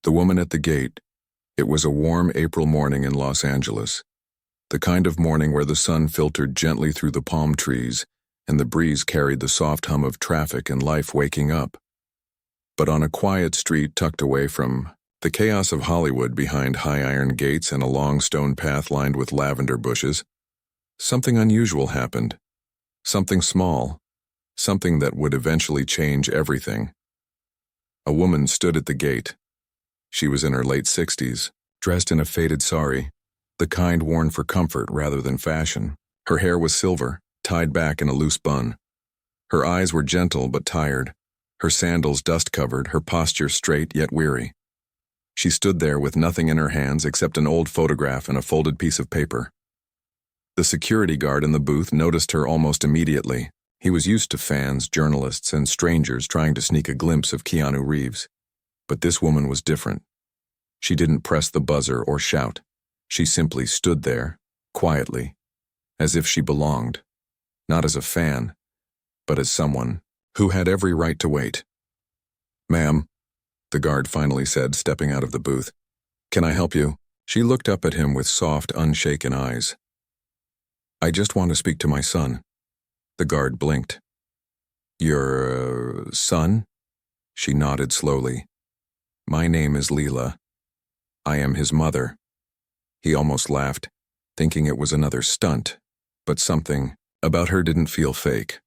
The woman at the gate. It was a warm April morning in Los Angeles. The kind of morning where the sun filtered gently through the palm trees and the breeze carried the soft hum of traffic and life waking up. But on a quiet street tucked away from the chaos of Hollywood behind high iron gates and a long stone path lined with lavender bushes, something unusual happened. Something small. Something that would eventually change everything. A woman stood at the gate. She was in her late 60s, dressed in a faded sari, the kind worn for comfort rather than fashion. Her hair was silver, tied back in a loose bun. Her eyes were gentle but tired, her sandals dust-covered, her posture straight yet weary. She stood there with nothing in her hands except an old photograph and a folded piece of paper. The security guard in the booth noticed her almost immediately. He was used to fans, journalists, and strangers trying to sneak a glimpse of Keanu Reeves. But this woman was different. She didn't press the buzzer or shout. She simply stood there, quietly, as if she belonged, not as a fan, but as someone who had every right to wait. "Ma'am," the guard finally said, stepping out of the booth. "Can I help you?" She looked up at him with soft, unshaken eyes. "I just want to speak to my son." The guard blinked. "Your son?" She nodded slowly. "My name is Leela. I am his mother." He almost laughed, thinking it was another stunt, but something about her didn't feel fake.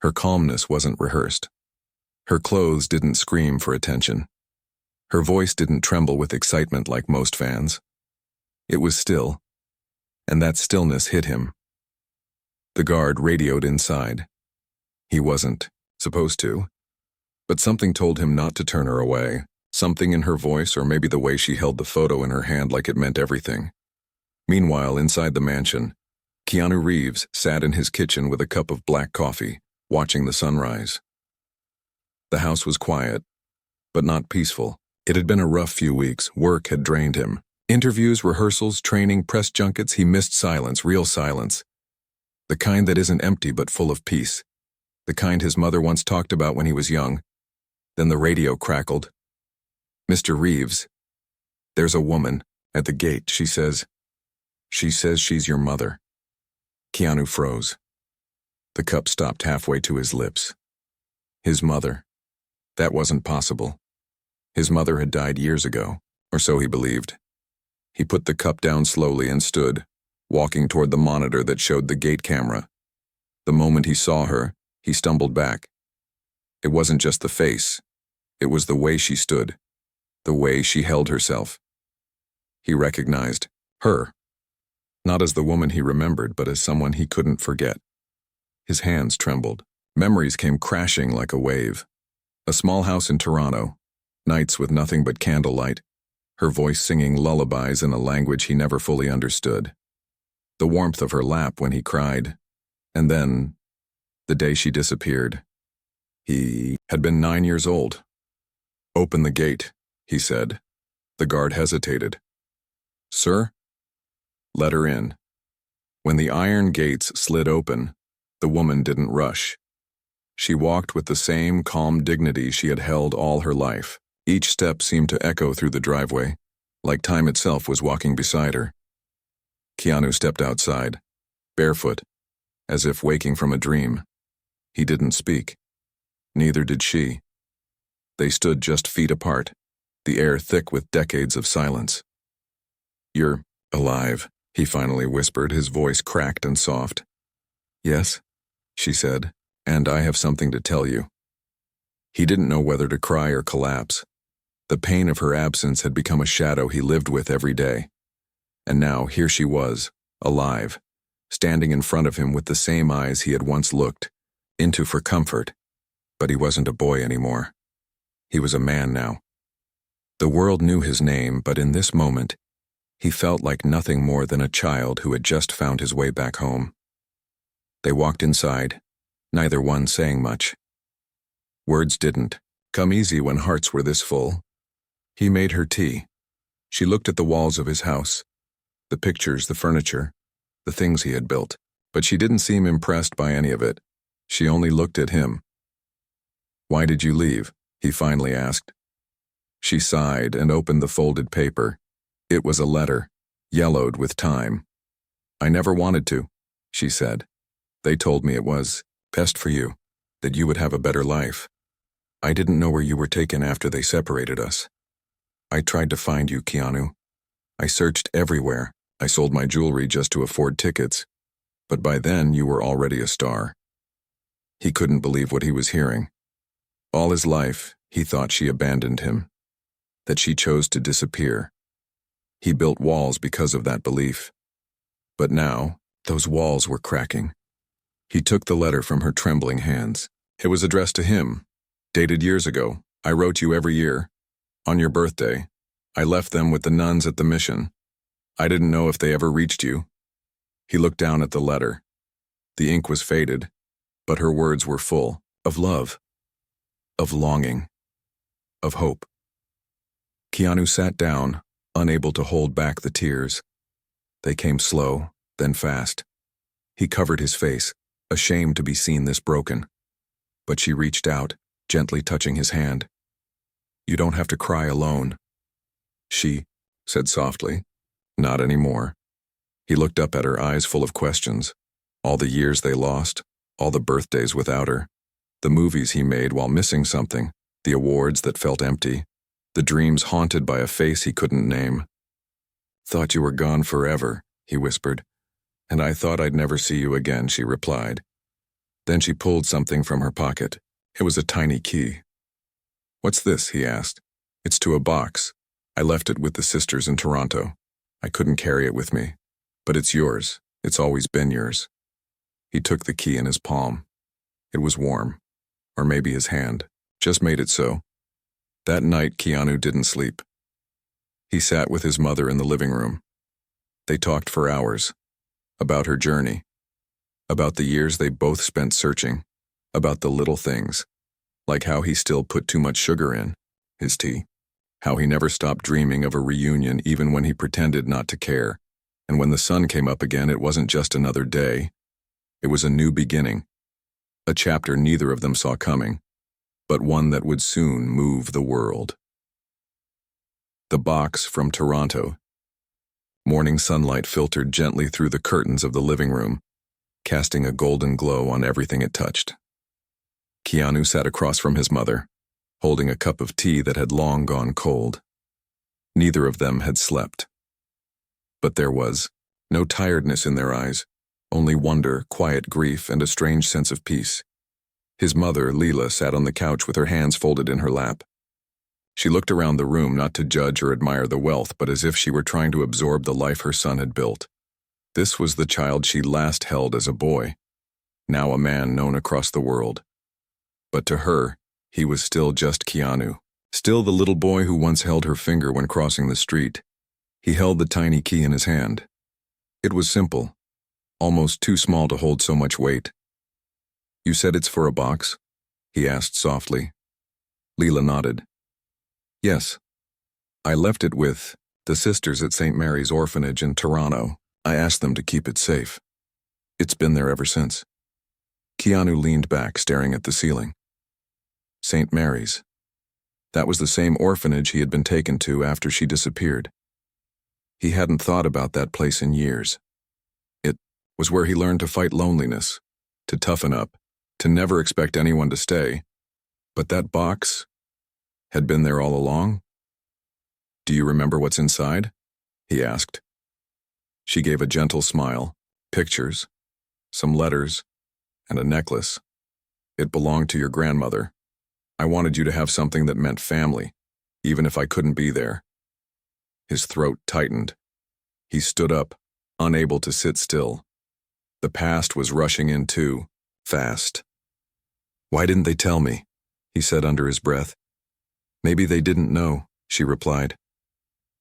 Her calmness wasn't rehearsed. Her clothes didn't scream for attention. Her voice didn't tremble with excitement like most fans. It was still, and that stillness hit him. The guard radioed inside. He wasn't supposed to, but something told him not to turn her away. Something in her voice, or maybe the way she held the photo in her hand like it meant everything. Meanwhile, inside the mansion, Keanu Reeves sat in his kitchen with a cup of black coffee, watching the sunrise. The house was quiet, but not peaceful. It had been a rough few weeks. Work had drained him. Interviews, rehearsals, training, press junkets. He missed silence, real silence. The kind that isn't empty but full of peace. The kind his mother once talked about when he was young. Then the radio crackled. "Mr. Reeves, there's a woman at the gate, she says. She says she's your mother." Keanu froze. The cup stopped halfway to his lips. His mother. That wasn't possible. His mother had died years ago, or so he believed. He put the cup down slowly and stood, walking toward the monitor that showed the gate camera. The moment he saw her, he stumbled back. It wasn't just the face. It was the way she stood. The way she held herself. He recognized her, not as the woman he remembered, but as someone he couldn't forget. His hands trembled. Memories came crashing like a wave. A small house in Toronto, nights with nothing but candlelight, her voice singing lullabies in a language he never fully understood. The warmth of her lap when he cried, and then, the day she disappeared. He had been 9 years old. "Open the gate," he said. The guard hesitated. "Sir?" "Let her in." When the iron gates slid open, the woman didn't rush. She walked with the same calm dignity she had held all her life. Each step seemed to echo through the driveway, like time itself was walking beside her. Keanu stepped outside, barefoot, as if waking from a dream. He didn't speak. Neither did she. They stood just feet apart, the air thick with decades of silence. "You're alive," he finally whispered, his voice cracked and soft. "Yes," she said, "and I have something to tell you." He didn't know whether to cry or collapse. The pain of her absence had become a shadow he lived with every day. And now here she was, alive, standing in front of him with the same eyes he had once looked into for comfort. But he wasn't a boy anymore. He was a man now. The world knew his name, but in this moment, he felt like nothing more than a child who had just found his way back home. They walked inside, neither one saying much. Words didn't come easy when hearts were this full. He made her tea. She looked at the walls of his house, the pictures, the furniture, the things he had built, but she didn't seem impressed by any of it. She only looked at him. "Why did you leave?" he finally asked. She sighed and opened the folded paper. It was a letter, yellowed with time. "I never wanted to," she said. "They told me it was best for you, that you would have a better life. I didn't know where you were taken after they separated us. I tried to find you, Keanu. I searched everywhere. I sold my jewelry just to afford tickets. But by then, you were already a star." He couldn't believe what he was hearing. All his life, he thought she abandoned him, that she chose to disappear. He built walls because of that belief. But now, those walls were cracking. He took the letter from her trembling hands. It was addressed to him, dated years ago. "I wrote you every year. On your birthday. I left them with the nuns at the mission. I didn't know if they ever reached you." He looked down at the letter. The ink was faded, but her words were full of love, of longing, of hope. Keanu sat down, unable to hold back the tears. They came slow, then fast. He covered his face, ashamed to be seen this broken. But she reached out, gently touching his hand. "You don't have to cry alone," she said softly. "Not anymore." He looked up at her, eyes full of questions. All the years they lost, all the birthdays without her, the movies he made while missing something, the awards that felt empty, the dreams haunted by a face he couldn't name. "Thought you were gone forever," he whispered. "And I thought I'd never see you again," she replied. Then she pulled something from her pocket. It was a tiny key. "What's this?" he asked. "It's to a box. I left it with the sisters in Toronto. I couldn't carry it with me. But it's yours. It's always been yours." He took the key in his palm. It was warm. Or maybe his hand just made it so. That night, Keanu didn't sleep. He sat with his mother in the living room. They talked for hours. About her journey. About the years they both spent searching. About the little things. Like how he still put too much sugar in his tea. How he never stopped dreaming of a reunion even when he pretended not to care. And when the sun came up again, it wasn't just another day. It was a new beginning. A chapter neither of them saw coming, but one that would soon move the world. The box from Toronto. Morning sunlight filtered gently through the curtains of the living room, casting a golden glow on everything it touched. Keanu sat across from his mother, holding a cup of tea that had long gone cold. Neither of them had slept. But there was no tiredness in their eyes, only wonder, quiet grief, and a strange sense of peace. His mother, Leela, sat on the couch with her hands folded in her lap. She looked around the room not to judge or admire the wealth, but as if she were trying to absorb the life her son had built. This was the child she last held as a boy, now a man known across the world. But to her, he was still just Keanu, still the little boy who once held her finger when crossing the street. He held the tiny key in his hand. It was simple, almost too small to hold so much weight. "You said it's for a box?" he asked softly. Leela nodded. "Yes. I left it with the sisters at St. Mary's Orphanage in Toronto. I asked them to keep it safe. It's been there ever since." Keanu leaned back, staring at the ceiling. St. Mary's. That was the same orphanage he had been taken to after she disappeared. He hadn't thought about that place in years. It was where he learned to fight loneliness, to toughen up, to never expect anyone to stay. But that box had been there all along? "Do you remember what's inside?" he asked. She gave a gentle smile. "Pictures, some letters, and a necklace. It belonged to your grandmother. I wanted you to have something that meant family, even if I couldn't be there." His throat tightened. He stood up, unable to sit still. The past was rushing in too, fast. "Why didn't they tell me?" he said under his breath. "Maybe they didn't know," she replied.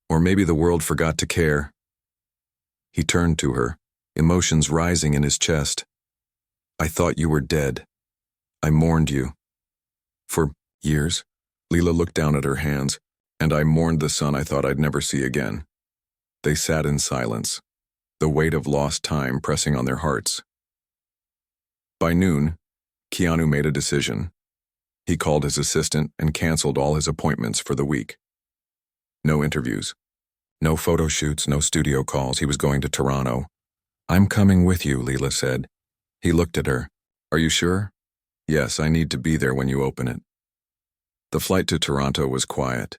"Or maybe the world forgot to care." He turned to her, emotions rising in his chest. "I thought you were dead. I mourned you." "For years?" Leela looked down at her hands. "And I mourned the son I thought I'd never see again." They sat in silence, the weight of lost time pressing on their hearts. By noon, Keanu made a decision. He called his assistant and canceled all his appointments for the week. No interviews. No photo shoots, no studio calls. He was going to Toronto. "I'm coming with you," Leela said. He looked at her. "Are you sure?" "Yes, I need to be there when you open it." The flight to Toronto was quiet.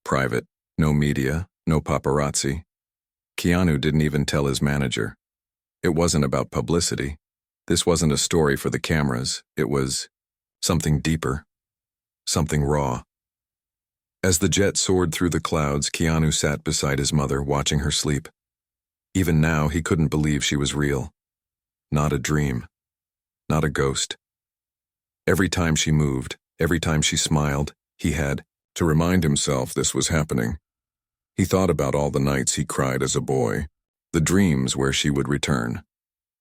Private. No media, no paparazzi. Keanu didn't even tell his manager. It wasn't about publicity. This wasn't a story for the cameras. It was something deeper. Something raw. As the jet soared through the clouds, Keanu sat beside his mother, watching her sleep. Even now, he couldn't believe she was real. Not a dream. Not a ghost. Every time she moved, every time she smiled, he had to remind himself this was happening. He thought about all the nights he cried as a boy, the dreams where she would return,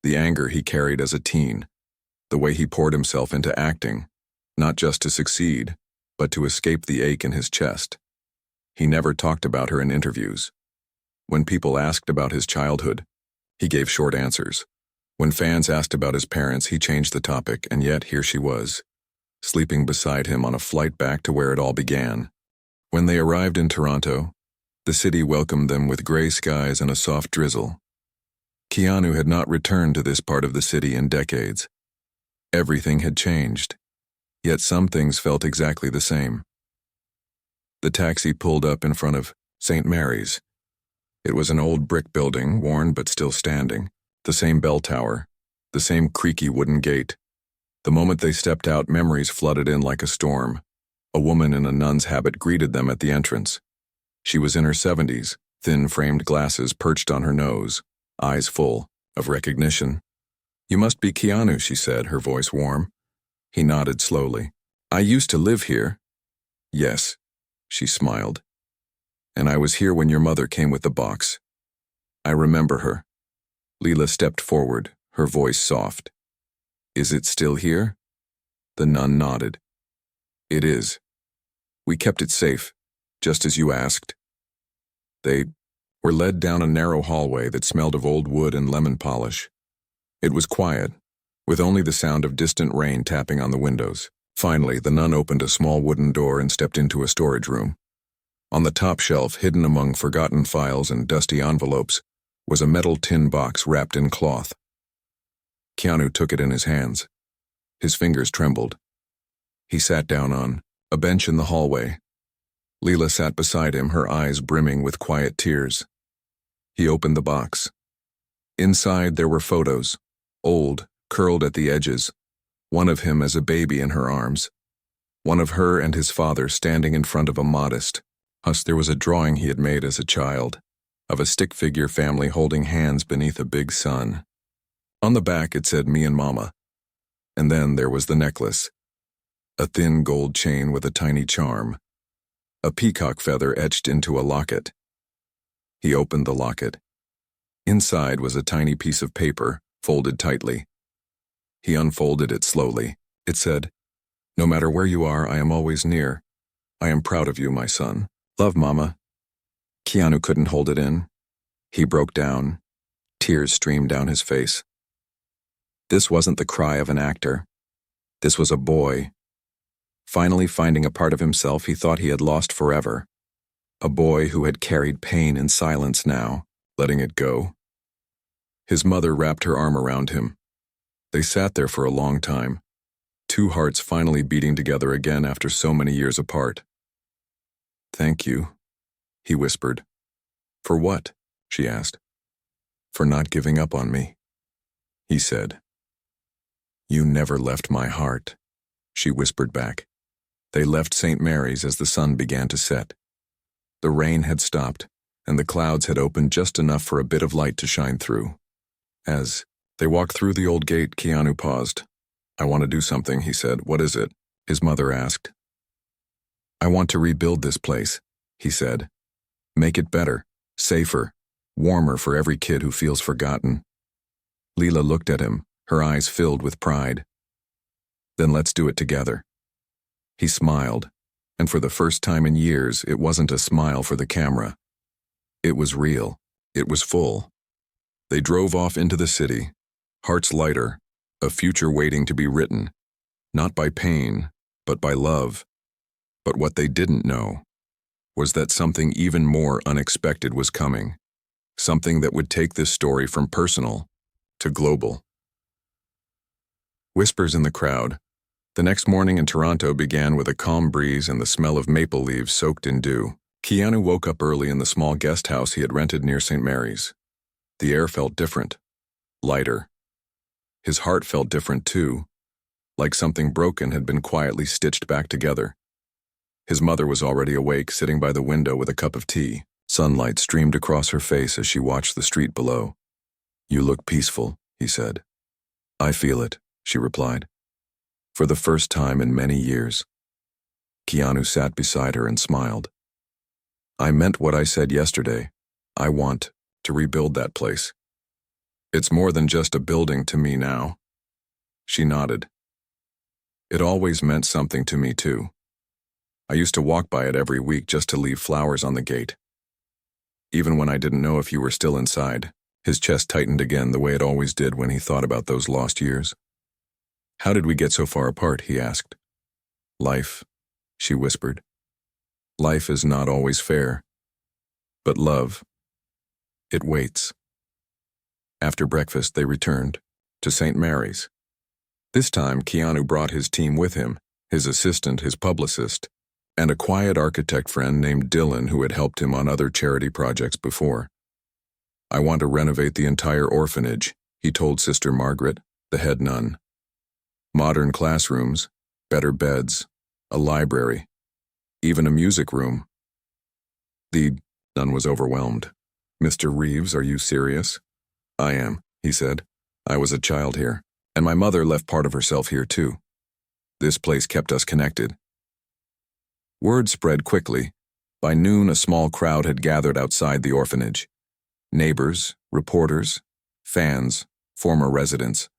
the anger he carried as a teen, the way he poured himself into acting, not just to succeed, but to escape the ache in his chest. He never talked about her in interviews. When people asked about his childhood, he gave short answers. When fans asked about his parents, he changed the topic, and yet here she was, sleeping beside him on a flight back to where it all began. When they arrived in Toronto, the city welcomed them with gray skies and a soft drizzle. Keanu had not returned to this part of the city in decades. Everything had changed, yet some things felt exactly the same. The taxi pulled up in front of St. Mary's. It was an old brick building, worn but still standing, the same bell tower, the same creaky wooden gate. The moment they stepped out, memories flooded in like a storm. A woman in a nun's habit greeted them at the entrance. She was in her 70s, thin framed glasses perched on her nose, eyes full of recognition. "You must be Keanu," she said, her voice warm. He nodded slowly. "I used to live here." "Yes," she smiled. "And I was here when your mother came with the box. I remember her." Leela stepped forward, her voice soft. "Is it still here?" The nun nodded. "It is. We kept it safe, just as you asked." They were led down a narrow hallway that smelled of old wood and lemon polish. It was quiet, with only the sound of distant rain tapping on the windows. Finally, the nun opened a small wooden door and stepped into a storage room. On the top shelf, hidden among forgotten files and dusty envelopes, was a metal tin box wrapped in cloth. Keanu took it in his hands. His fingers trembled. He sat down on a bench in the hallway. Leela sat beside him, her eyes brimming with quiet tears. He opened the box. Inside there were photos, old, curled at the edges, one of him as a baby in her arms, one of her and his father standing in front of a modest house. There was a drawing he had made as a child, of a stick figure family holding hands beneath a big sun. On the back it said, "Me and Mama." And then there was the necklace, a thin gold chain with a tiny charm, a peacock feather etched into a locket. He opened the locket. Inside was a tiny piece of paper, folded tightly. He unfolded it slowly. It said, "No matter where you are, I am always near. I am proud of you, my son. Love, Mama." Keanu couldn't hold it in. He broke down. Tears streamed down his face. This wasn't the cry of an actor. This was a boy. Finally finding a part of himself he thought he had lost forever. A boy who had carried pain in silence now, letting it go. His mother wrapped her arm around him. They sat there for a long time, two hearts finally beating together again after so many years apart. "Thank you," he whispered. "For what?" she asked. "For not giving up on me," he said. "You never left my heart," she whispered back. They left St. Mary's as the sun began to set. The rain had stopped, and the clouds had opened just enough for a bit of light to shine through. As they walked through the old gate, Keanu paused. "I want to do something," he said. "What is it?" his mother asked. "I want to rebuild this place," he said. "Make it better, safer, warmer for every kid who feels forgotten." Leela looked at him, her eyes filled with pride. "Then let's do it together." He smiled, and for the first time in years, it wasn't a smile for the camera. It was real. It was full. They drove off into the city, hearts lighter, a future waiting to be written, not by pain, but by love. But what they didn't know was that something even more unexpected was coming. Something that would take this story from personal to global. Whispers in the crowd. The next morning in Toronto began with a calm breeze and the smell of maple leaves soaked in dew. Keanu woke up early in the small guest house he had rented near St. Mary's. The air felt different, lighter. His heart felt different too, like something broken had been quietly stitched back together. His mother was already awake, sitting by the window with a cup of tea. Sunlight streamed across her face as she watched the street below. "You look peaceful," he said. "I feel it," she replied. For the first time in many years. Keanu sat beside her and smiled. "I meant what I said yesterday. I want to rebuild that place. It's more than just a building to me now." She nodded. "It always meant something to me too. I used to walk by it every week just to leave flowers on the gate. Even when I didn't know if you were still inside." His chest tightened again the way it always did when he thought about those lost years. "How did we get so far apart?" he asked. "Life," she whispered. "Life is not always fair. But love, it waits." After breakfast, they returned to St. Mary's. This time, Keanu brought his team with him, his assistant, his publicist, and a quiet architect friend named Dylan who had helped him on other charity projects before. "I want to renovate the entire orphanage," he told Sister Margaret, the head nun. "Modern classrooms, better beds, a library, even a music room." The nun was overwhelmed. "Mr. Reeves, are you serious?" "I am," he said. "I was a child here, and my mother left part of herself here too. This place kept us connected." Word spread quickly. By noon, a small crowd had gathered outside the orphanage. Neighbors, reporters, fans, former residents.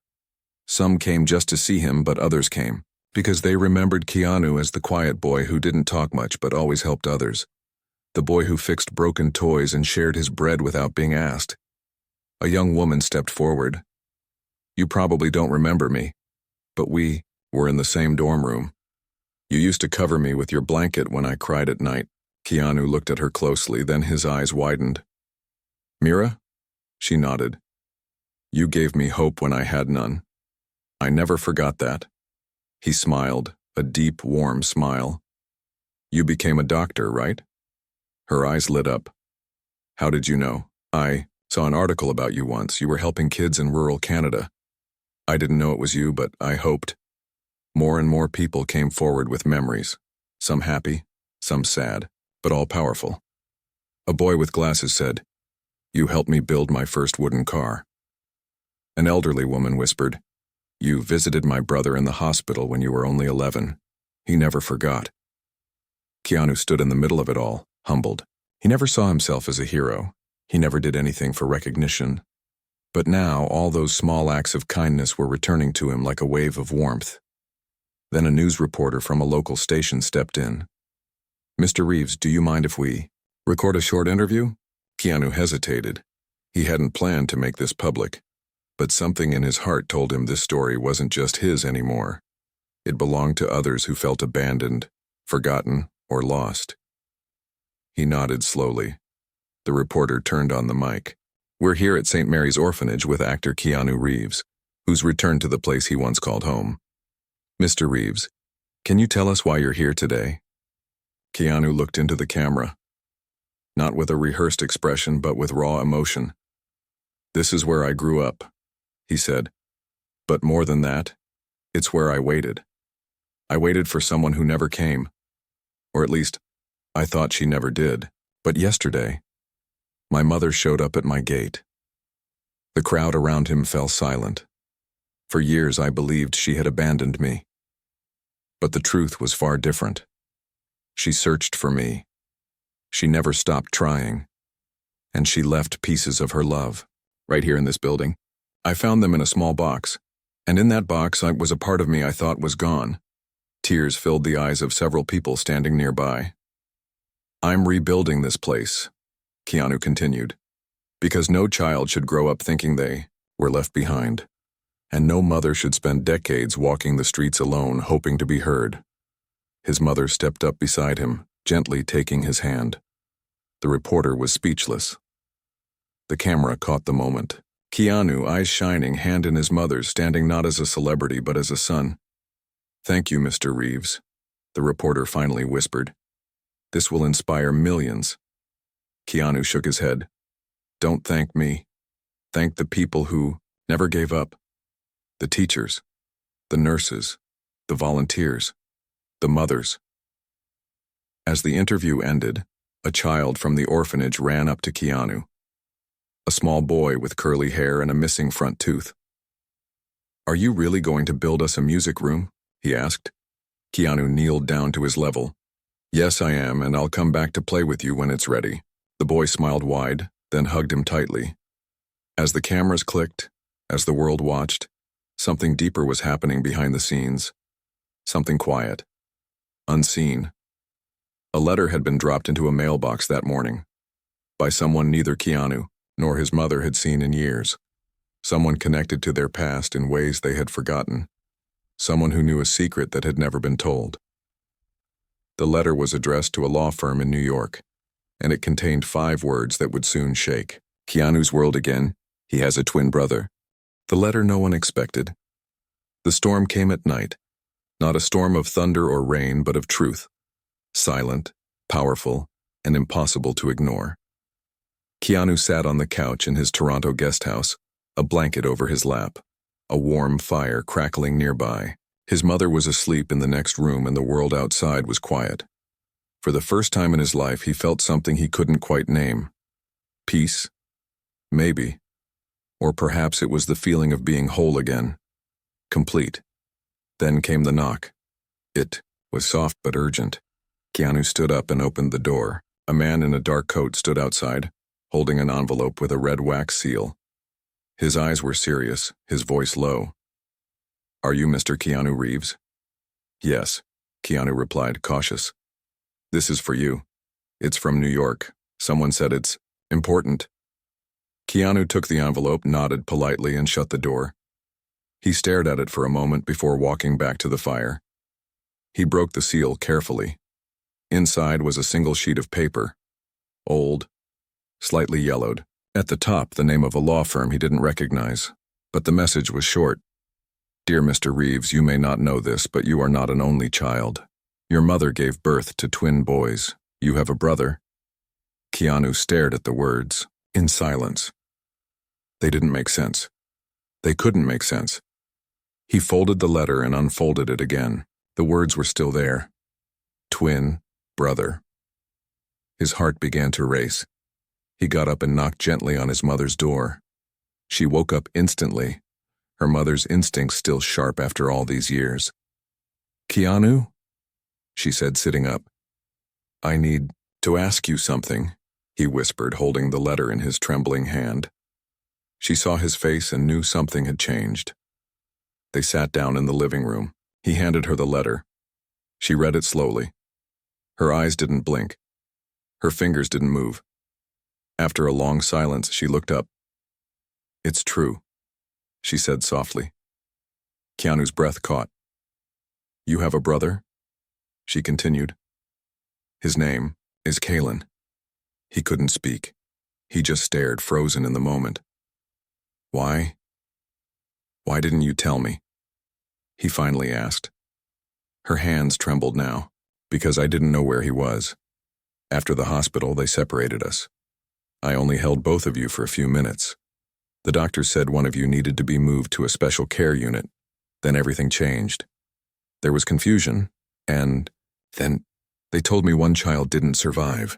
Some came just to see him, but others came because they remembered Keanu as the quiet boy who didn't talk much but always helped others. The boy who fixed broken toys and shared his bread without being asked. A young woman stepped forward. "You probably don't remember me, but we were in the same dorm room. You used to cover me with your blanket when I cried at night." Keanu looked at her closely, then his eyes widened. "Mira?" She nodded. "You gave me hope when I had none. I never forgot that." He smiled, a deep, warm smile. "You became a doctor, right?" Her eyes lit up. "How did you know?" "I saw an article about you once. You were helping kids in rural Canada. I didn't know it was you, but I hoped." More and more people came forward with memories, some happy, some sad, but all powerful. A boy with glasses said, "You helped me build my first wooden car." An elderly woman whispered, "You visited my brother in the hospital when you were only 11. He never forgot." Keanu stood in the middle of it all, humbled. He never saw himself as a hero. He never did anything for recognition. But now all those small acts of kindness were returning to him like a wave of warmth. Then a news reporter from a local station stepped in. "Mr. Reeves, do you mind if we record a short interview?" Keanu hesitated. He hadn't planned to make this public, but something in his heart told him this story wasn't just his anymore. It belonged to others who felt abandoned, forgotten, or lost. He nodded slowly. The reporter turned on the mic. "We're here at St. Mary's Orphanage with actor Keanu Reeves, who's returned to the place he once called home. Mr. Reeves, can you tell us why you're here today?" Keanu looked into the camera, not with a rehearsed expression but with raw emotion. "This is where I grew up," he said. "But more than that, it's where I waited. I waited for someone who never came. Or at least, I thought she never did. But yesterday, my mother showed up at my gate." The crowd around him fell silent. For years I believed she had abandoned me. But the truth was far different. She searched for me. She never stopped trying. And she left pieces of her love, right here in this building. I found them in a small box. And in that box was a part of me I thought was gone. Tears filled the eyes of several people standing nearby. "I'm rebuilding this place," Keanu continued, "because no child should grow up thinking they were left behind. And no mother should spend decades walking the streets alone, hoping to be heard." His mother stepped up beside him, gently taking his hand. The reporter was speechless. The camera caught the moment. Keanu, eyes shining, hand in his mother's, standing not as a celebrity but as a son. "Thank you, Mr. Reeves," the reporter finally whispered. "This will inspire millions." Keanu shook his head. "Don't thank me. Thank the people who never gave up. The teachers, the nurses, the volunteers, the mothers." As the interview ended, a child from the orphanage ran up to Keanu. A small boy with curly hair and a missing front tooth. "Are you really going to build us a music room?" he asked. Keanu kneeled down to his level. "Yes, I am, and I'll come back to play with you when it's ready." The boy smiled wide, then hugged him tightly. As the cameras clicked, as the world watched, something deeper was happening behind the scenes. Something quiet, unseen. A letter had been dropped into a mailbox that morning, by someone neither Keanu nor his mother had seen in years. Someone connected to their past in ways they had forgotten. Someone who knew a secret that had never been told. The letter was addressed to a law firm in New York, and it contained 5 words that would soon shake Keanu's world again. He has a twin brother. The letter no one expected. The storm came at night, not a storm of thunder or rain, but of truth. Silent, powerful, and impossible to ignore. Keanu sat on the couch in his Toronto guest house, a blanket over his lap, a warm fire crackling nearby. His mother was asleep in the next room and the world outside was quiet. For the first time in his life, he felt something he couldn't quite name. Peace? Maybe. Or perhaps it was the feeling of being whole again. Complete. Then came the knock. It was soft but urgent. Keanu stood up and opened the door. A man in a dark coat stood outside, holding an envelope with a red wax seal. His eyes were serious, his voice low. "Are you Mr. Keanu Reeves?" "Yes," Keanu replied, cautious. "This is for you. It's from New York. Someone said it's important." Keanu took the envelope, nodded politely, and shut the door. He stared at it for a moment before walking back to the fire. He broke the seal carefully. Inside was a single sheet of paper. Old, slightly yellowed. At the top, the name of a law firm he didn't recognize. But the message was short. "Dear Mr. Reeves, you may not know this, but you are not an only child. Your mother gave birth to twin boys. You have a brother." Keanu stared at the words, in silence. They didn't make sense. They couldn't make sense. He folded the letter and unfolded it again. The words were still there. Twin, brother. His heart began to race. He got up and knocked gently on his mother's door. She woke up instantly, her mother's instincts still sharp after all these years. "Keanu?" she said, sitting up. "I need to ask you something," he whispered, holding the letter in his trembling hand. She saw his face and knew something had changed. They sat down in the living room. He handed her the letter. She read it slowly. Her eyes didn't blink. Her fingers didn't move. After a long silence, she looked up. "It's true," she said softly. Keanu's breath caught. "You have a brother?" she continued. "His name is Kalen." He couldn't speak. He just stared, frozen in the moment. "Why? Why didn't you tell me?" he finally asked. Her hands trembled now, "Because I didn't know where he was. After the hospital, they separated us. I only held both of you for a few minutes. The doctor said one of you needed to be moved to a special care unit. Then everything changed. There was confusion, and then they told me one child didn't survive."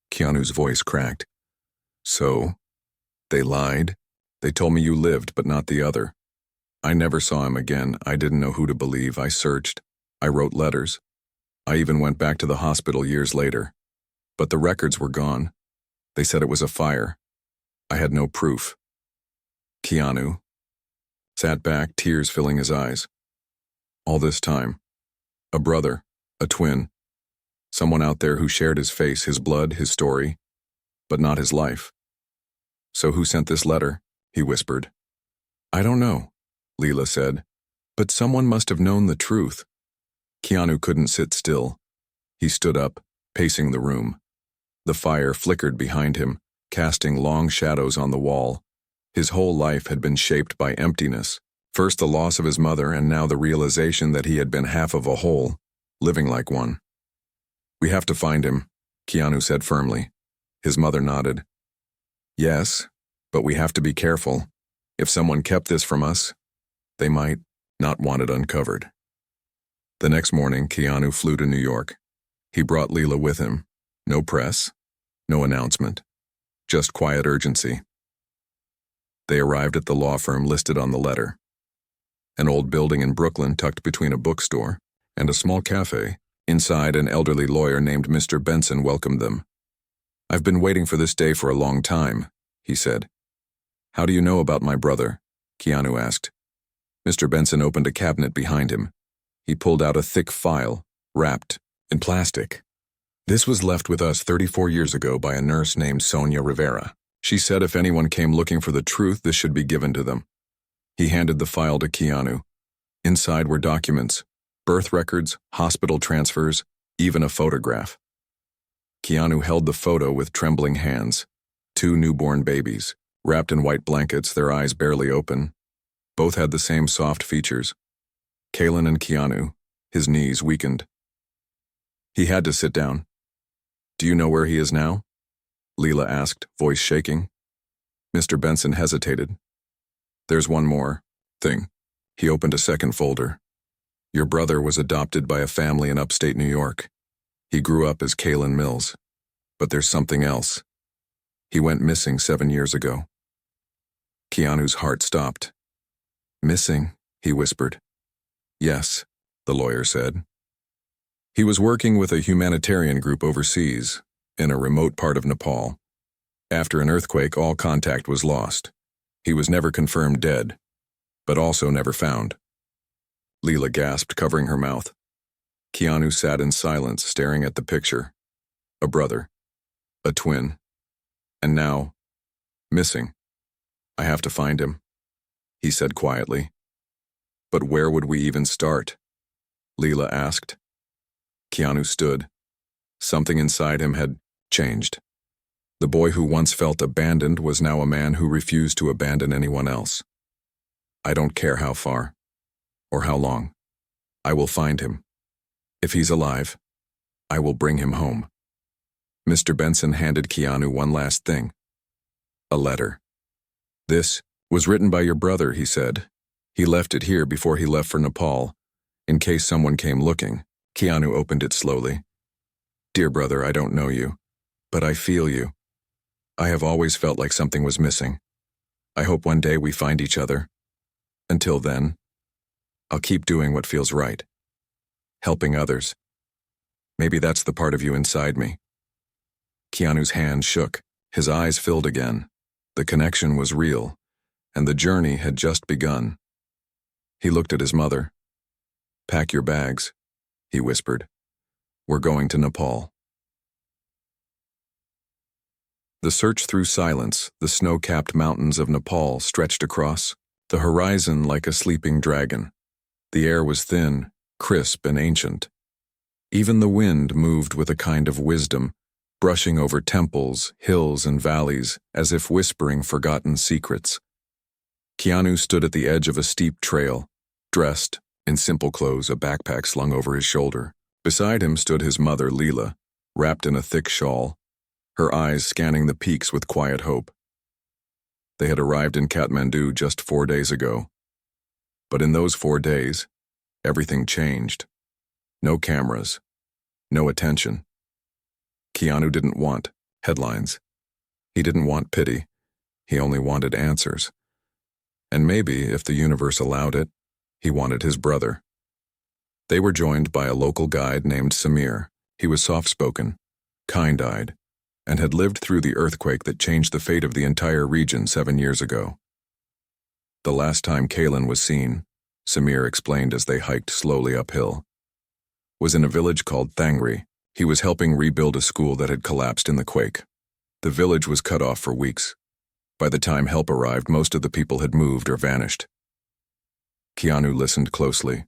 Keanu's voice cracked. "So, they lied? They told me you lived, but not the other. I never saw him again. I didn't know who to believe. I searched. I wrote letters. I even went back to the hospital years later. But the records were gone. They said it was a fire. I had no proof." Keanu sat back, tears filling his eyes. All this time, a brother, a twin, someone out there who shared his face, his blood, his story, but not his life. "So who sent this letter?" he whispered. "I don't know," Leela said, "but someone must have known the truth." Keanu couldn't sit still. He stood up, pacing the room. The fire flickered behind him, casting long shadows on the wall. His whole life had been shaped by emptiness. First the loss of his mother, and now the realization that he had been half of a whole, living like one. "We have to find him," Keanu said firmly. His mother nodded. "Yes, but we have to be careful. If someone kept this from us, they might not want it uncovered." The next morning, Keanu flew to New York. He brought Leela with him. No press, no announcement, just quiet urgency. They arrived at the law firm listed on the letter. An old building in Brooklyn tucked between a bookstore and a small cafe. Inside, an elderly lawyer named Mr. Benson welcomed them. "I've been waiting for this day for a long time," he said. "How do you know about my brother?" Keanu asked. Mr. Benson opened a cabinet behind him. He pulled out a thick file, wrapped in plastic. "This was left with us 34 years ago by a nurse named Sonia Rivera. She said if anyone came looking for the truth, this should be given to them." He handed the file to Keanu. Inside were documents, birth records, hospital transfers, even a photograph. Keanu held the photo with trembling hands. 2 newborn babies, wrapped in white blankets, their eyes barely open. Both had the same soft features. Kaylin and Keanu, his knees weakened. He had to sit down. "Do you know where he is now?" Leela asked, voice shaking. Mr. Benson hesitated. "There's one more thing." He opened a second folder. "Your brother was adopted by a family in upstate New York. He grew up as Kaylin Mills. But there's something else. He went missing 7 years ago." Keanu's heart stopped. "Missing?" he whispered. "Yes," the lawyer said. "He was working with a humanitarian group overseas, in a remote part of Nepal. After an earthquake, all contact was lost. He was never confirmed dead, but also never found." Leela gasped, covering her mouth. Keanu sat in silence, staring at the picture. A brother. A twin. And now, missing. "I have to find him," he said quietly. "But where would we even start?" Leela asked. Keanu stood. Something inside him had changed. The boy who once felt abandoned was now a man who refused to abandon anyone else. "I don't care how far, or how long. I will find him. If he's alive, I will bring him home." Mr. Benson handed Keanu one last thing. A letter. "This was written by your brother," he said. "He left it here before he left for Nepal, in case someone came looking." Keanu opened it slowly. "Dear brother, I don't know you, but I feel you. I have always felt like something was missing. I hope one day we find each other. Until then, I'll keep doing what feels right. Helping others. Maybe that's the part of you inside me." Keanu's hand shook. His eyes filled again. The connection was real, and the journey had just begun. He looked at his mother. "Pack your bags," he whispered. "We're going to Nepal." The search through silence, the snow-capped mountains of Nepal stretched across, the horizon like a sleeping dragon. The air was thin, crisp, and ancient. Even the wind moved with a kind of wisdom, brushing over temples, hills, and valleys, as if whispering forgotten secrets. Keanu stood at the edge of a steep trail, dressed in simple clothes, a backpack slung over his shoulder. Beside him stood his mother, Leela, wrapped in a thick shawl, her eyes scanning the peaks with quiet hope. They had arrived in Kathmandu just 4 days ago. But in those 4 days, everything changed. No cameras, no attention. Keanu didn't want headlines. He didn't want pity. He only wanted answers. And maybe, if the universe allowed it, he wanted his brother. They were joined by a local guide named Samir. He was soft-spoken, kind-eyed, and had lived through the earthquake that changed the fate of the entire region 7 years ago. The last time Kaylin was seen, Samir explained as they hiked slowly uphill, was in a village called Thangri. He was helping rebuild a school that had collapsed in the quake. The village was cut off for weeks. By the time help arrived, most of the people had moved or vanished. Keanu listened closely.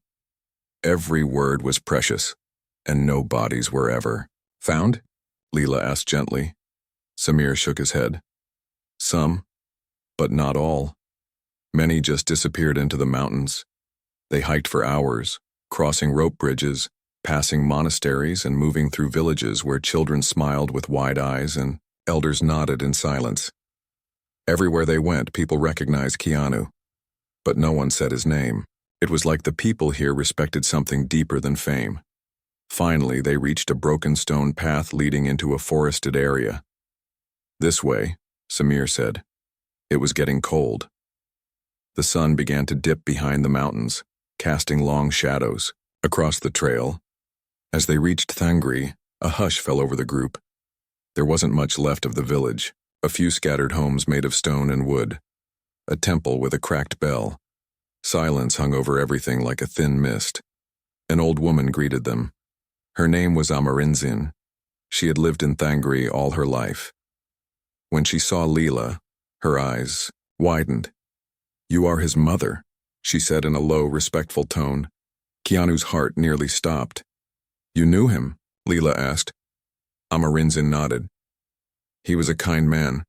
Every word was precious, and no bodies were ever Found? Leela asked gently. Samir shook his head. Some, but not all. Many just disappeared into the mountains. They hiked for hours, crossing rope bridges, passing monasteries and moving through villages where children smiled with wide eyes and elders nodded in silence. Everywhere they went, people recognized Keanu, but no one said his name. It was like the people here respected something deeper than fame. Finally, they reached a broken stone path leading into a forested area. This way, Samir said. It was getting cold. The sun began to dip behind the mountains, casting long shadows across the trail. As they reached Thangri, a hush fell over the group. There wasn't much left of the village, a few scattered homes made of stone and wood, a temple with a cracked bell. Silence hung over everything like a thin mist. An old woman greeted them. Her name was Amarinzin. She had lived in Thangri all her life. When she saw Leela, her eyes widened. "You are his mother," she said in a low, respectful tone. Keanu's heart nearly stopped. "You knew him?" Leela asked. Amarinzin nodded. "He was a kind man,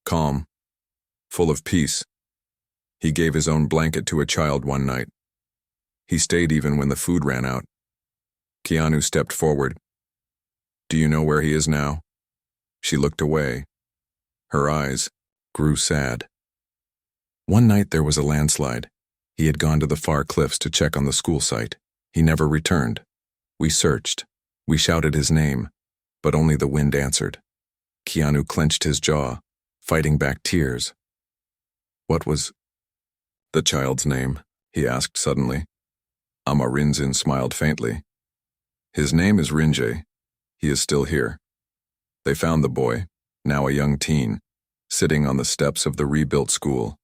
calm, full of peace. He gave his own blanket to a child one night. He stayed even when the food ran out." Keanu stepped forward. "Do you know where he is now?" She looked away. Her eyes grew sad. "One night there was a landslide. He had gone to the far cliffs to check on the school site. He never returned. We searched. We shouted his name, but only the wind answered." Keanu clenched his jaw, fighting back tears. "What was the child's name?" he asked suddenly. Amarinzin smiled faintly. "His name is Rinjay. He is still here." They found the boy, now a young teen, sitting on the steps of the rebuilt school.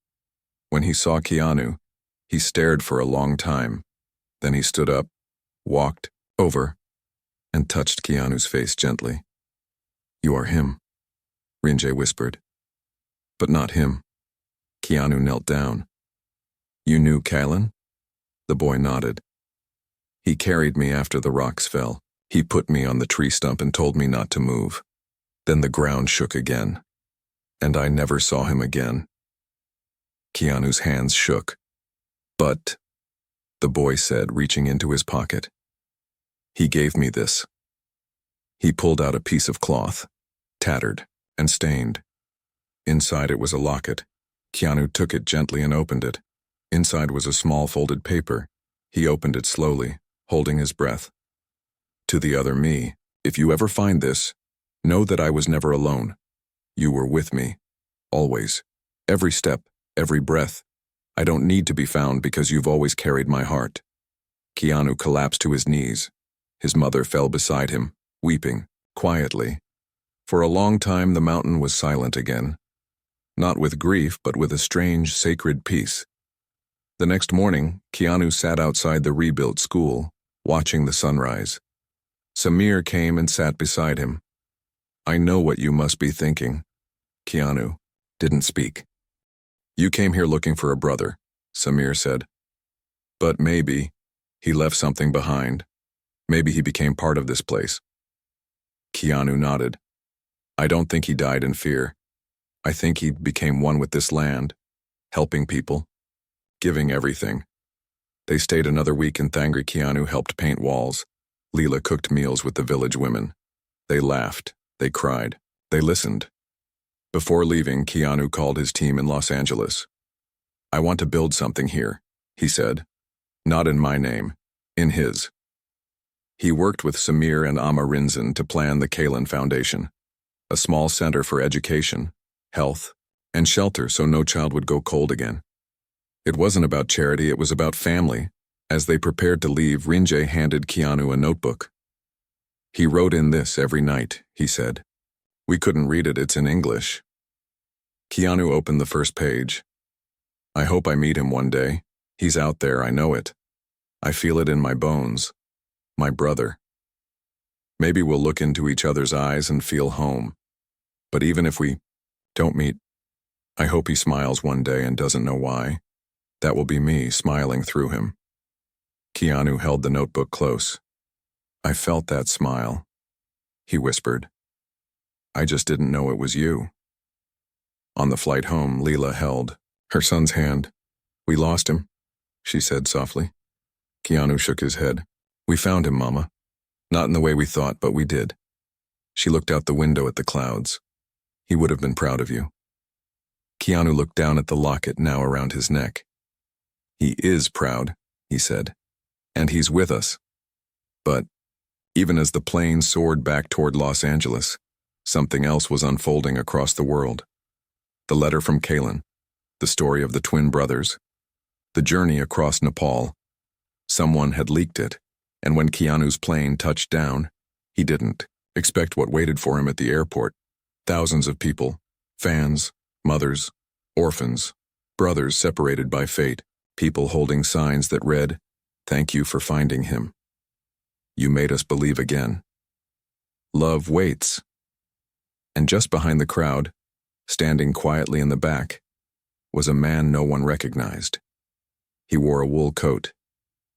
When he saw Keanu, he stared for a long time. Then he stood up, walked over, and touched Keanu's face gently. "You are him," Rinjay whispered. "But not him." Keanu knelt down. "You knew Kalin?" The boy nodded. "He carried me after the rocks fell. He put me on the tree stump and told me not to move. Then the ground shook again, and I never saw him again." Keanu's hands shook. "But," the boy said, reaching into his pocket, "he gave me this." He pulled out a piece of cloth, tattered and stained. Inside it was a locket. Keanu took it gently and opened it. Inside was a small folded paper. He opened it slowly, holding his breath. "To the other me, if you ever find this, know that I was never alone. You were with me, always, every step, every breath. I don't need to be found because you've always carried my heart." Keanu collapsed to his knees. His mother fell beside him, weeping, quietly. For a long time the mountain was silent again. Not with grief, but with a strange, sacred peace. The next morning, Keanu sat outside the rebuilt school, watching the sunrise. Samir came and sat beside him. "I know what you must be thinking." Keanu didn't speak. "You came here looking for a brother," Samir said. "But maybe he left something behind. Maybe he became part of this place." Keanu nodded. "I don't think he died in fear. I think he became one with this land, helping people, giving everything." They stayed another week in Thangri. Keanu helped paint walls. Leela cooked meals with the village women. They laughed, they cried, they listened. Before leaving, Keanu called his team in Los Angeles. "I want to build something here," he said. "Not in my name, in his." He worked with Samir and Amarinzin to plan the Kalin Foundation, a small center for education, health, and shelter so no child would go cold again. It wasn't about charity, it was about family. As they prepared to leave, Rinjay handed Keanu a notebook. "He wrote in this every night," he said. "We couldn't read it, it's in English." Keanu opened the first page. "I hope I meet him one day. He's out there, I know it. I feel it in my bones. My brother. Maybe we'll look into each other's eyes and feel home. But even if we don't meet, I hope he smiles one day and doesn't know why. That will be me smiling through him." Keanu held the notebook close. "I felt that smile. he whispered. I just didn't know it was you. On the flight home, Leela held her son's hand. We lost him, she said softly. Keanu shook his head. We found him, Mama. Not in the way we thought, but we did. She looked out the window at the clouds. He would have been proud of you. Keanu looked down at the locket now around his neck. He is proud, he said. And he's with us. But even as the plane soared back toward Los Angeles, something else was unfolding across the world. The letter from Kaylan, the story of the twin brothers, the journey across Nepal. Someone had leaked it, and when Keanu's plane touched down, he didn't expect what waited for him at the airport. Thousands of people, fans, mothers, orphans, brothers separated by fate, people holding signs that read, "Thank you for finding him. You made us believe again. Love waits." And just behind the crowd, standing quietly in the back, was a man no one recognized. He wore a wool coat.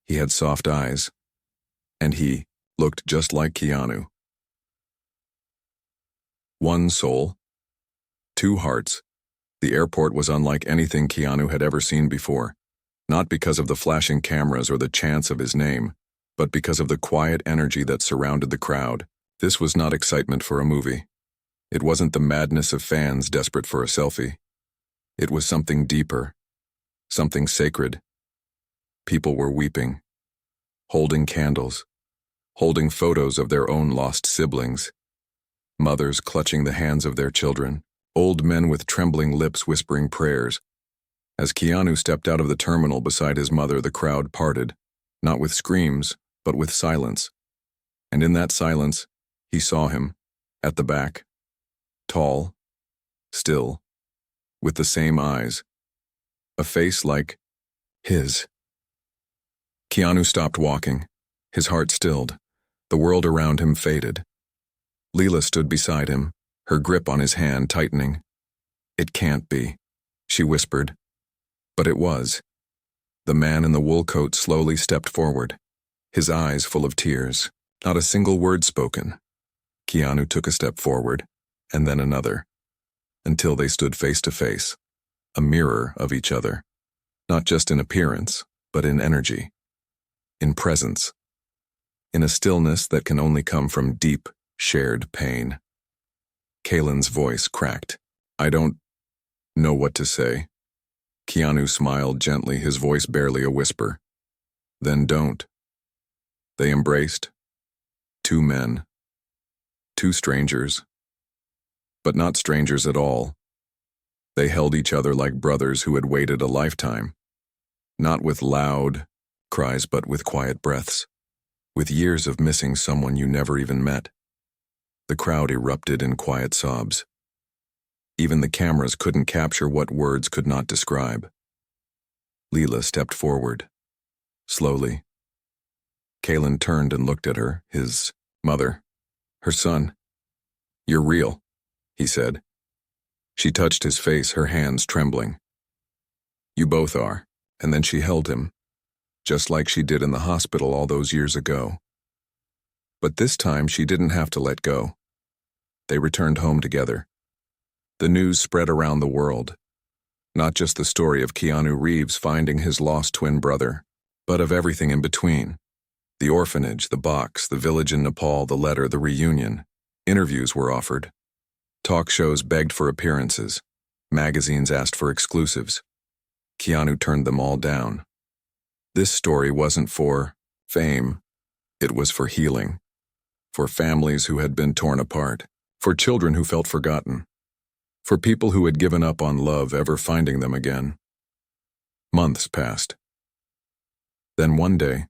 He had soft eyes. And he looked just like Keanu. One soul, two hearts. The airport was unlike anything Keanu had ever seen before, not because of the flashing cameras or the chants of his name, but because of the quiet energy that surrounded the crowd. This was not excitement for a movie. It wasn't the madness of fans desperate for a selfie. It was something deeper, something sacred. People were weeping, holding candles, holding photos of their own lost siblings, mothers clutching the hands of their children, old men with trembling lips whispering prayers. As Keanu stepped out of the terminal beside his mother, the crowd parted, not with screams, but with silence. And in that silence, he saw him, at the back, tall, still, with the same eyes, a face like his. Keanu stopped walking, his heart stilled. The world around him faded. Leela stood beside him, her grip on his hand tightening. "It can't be," she whispered. But it was. The man in the wool coat slowly stepped forward, his eyes full of tears, not a single word spoken. Keanu took a step forward, and then another, until they stood face to face, a mirror of each other, not just in appearance, but in energy, in presence, in a stillness that can only come from deep, shared pain. Kaylan's voice cracked. "I don't know what to say." Keanu smiled gently, his voice barely a whisper. "Then don't." They embraced. Two men. Two strangers. But not strangers at all. They held each other like brothers who had waited a lifetime. Not with loud cries, but with quiet breaths. With years of missing someone you never even met. The crowd erupted in quiet sobs. Even the cameras couldn't capture what words could not describe. Leela stepped forward, slowly. Kaylan turned and looked at her, his mother, her son. "You're real," he said. She touched his face, her hands trembling. "You both are." And then she held him, just like she did in the hospital all those years ago. But this time she didn't have to let go. They returned home together. The news spread around the world. Not just the story of Keanu Reeves finding his lost twin brother, but of everything in between. The orphanage, the box, the village in Nepal, the letter, the reunion. Interviews were offered. Talk shows begged for appearances. Magazines asked for exclusives. Keanu turned them all down. This story wasn't for fame. It was for healing. For families who had been torn apart. For children who felt forgotten. For people who had given up on love ever finding them again. Months passed. Then one day,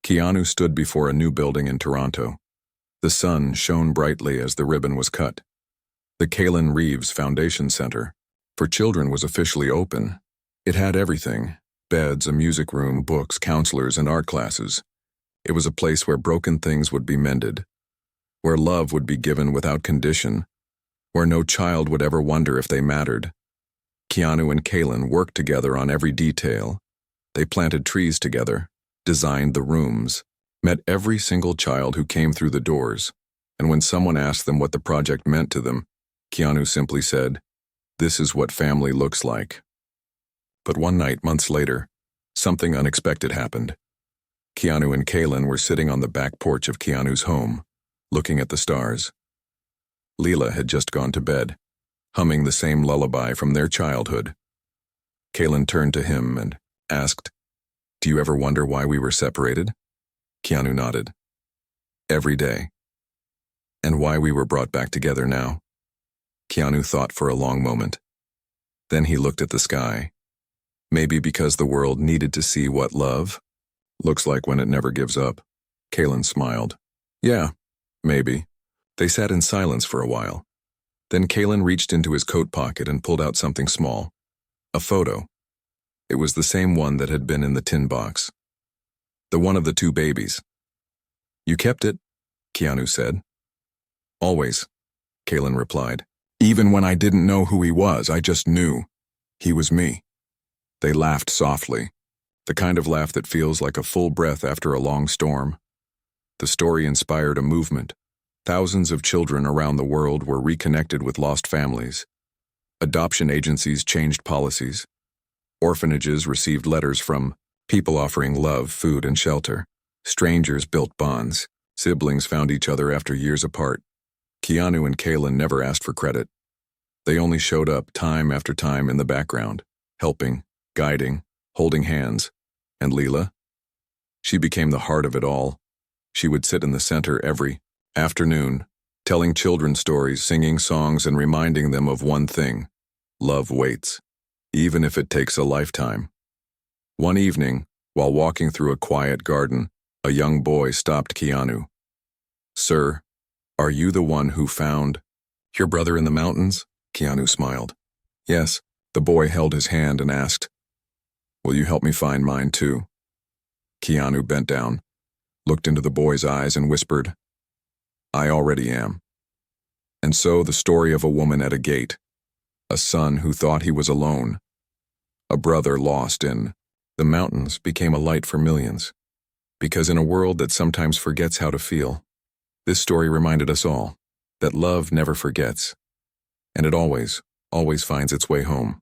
Keanu stood before a new building in Toronto. The sun shone brightly as the ribbon was cut. The KeanuReeves Foundation Center for Children was officially open. It had everything: beds, a music room, books, counselors, and art classes. It was a place where broken things would be mended, where love would be given without condition, where no child would ever wonder if they mattered. Keanu and Kaylan worked together on every detail. They planted trees together, designed the rooms, met every single child who came through the doors. And when someone asked them what the project meant to them, Keanu simply said, "This is what family looks like." But one night, months later, something unexpected happened. Keanu and Kaylin were sitting on the back porch of Keanu's home, looking at the stars. Leela had just gone to bed, humming the same lullaby from their childhood. Kaylin turned to him and asked, "Do you ever wonder why we were separated?" Keanu nodded. "Every day." "And why we were brought back together now?" Keanu thought for a long moment. Then he looked at the sky. "Maybe because the world needed to see what love looks like when it never gives up." Kaylin smiled. "Yeah, maybe." They sat in silence for a while. Then Kaylin reached into his coat pocket and pulled out something small. A photo. It was the same one that had been in the tin box. The one of the two babies. "You kept it?" Keanu said. "Always," Kaylin replied. "Even when I didn't know who he was, I just knew. He was me." They laughed softly, the kind of laugh that feels like a full breath after a long storm. The story inspired a movement. Thousands of children around the world were reconnected with lost families. Adoption agencies changed policies. Orphanages received letters from people offering love, food, and shelter. Strangers built bonds. Siblings found each other after years apart. Keanu and Kaylin never asked for credit. They only showed up time after time in the background, helping, guiding, holding hands. And Leela? She became the heart of it all. She would sit in the center every afternoon, telling children stories, singing songs, and reminding them of one thing: love waits, even if it takes a lifetime. One evening, while walking through a quiet garden, a young boy stopped Keanu. "Sir, are you the one who found your brother in the mountains?" Keanu smiled. "Yes." The boy held his hand and asked, "Will you help me find mine too?" Keanu bent down, looked into the boy's eyes, and whispered, "I already am." And so the story of a woman at a gate, a son who thought he was alone, a brother lost in the mountains, became a light for millions. Because in a world that sometimes forgets how to feel, this story reminded us all that love never forgets, and it always finds its way home.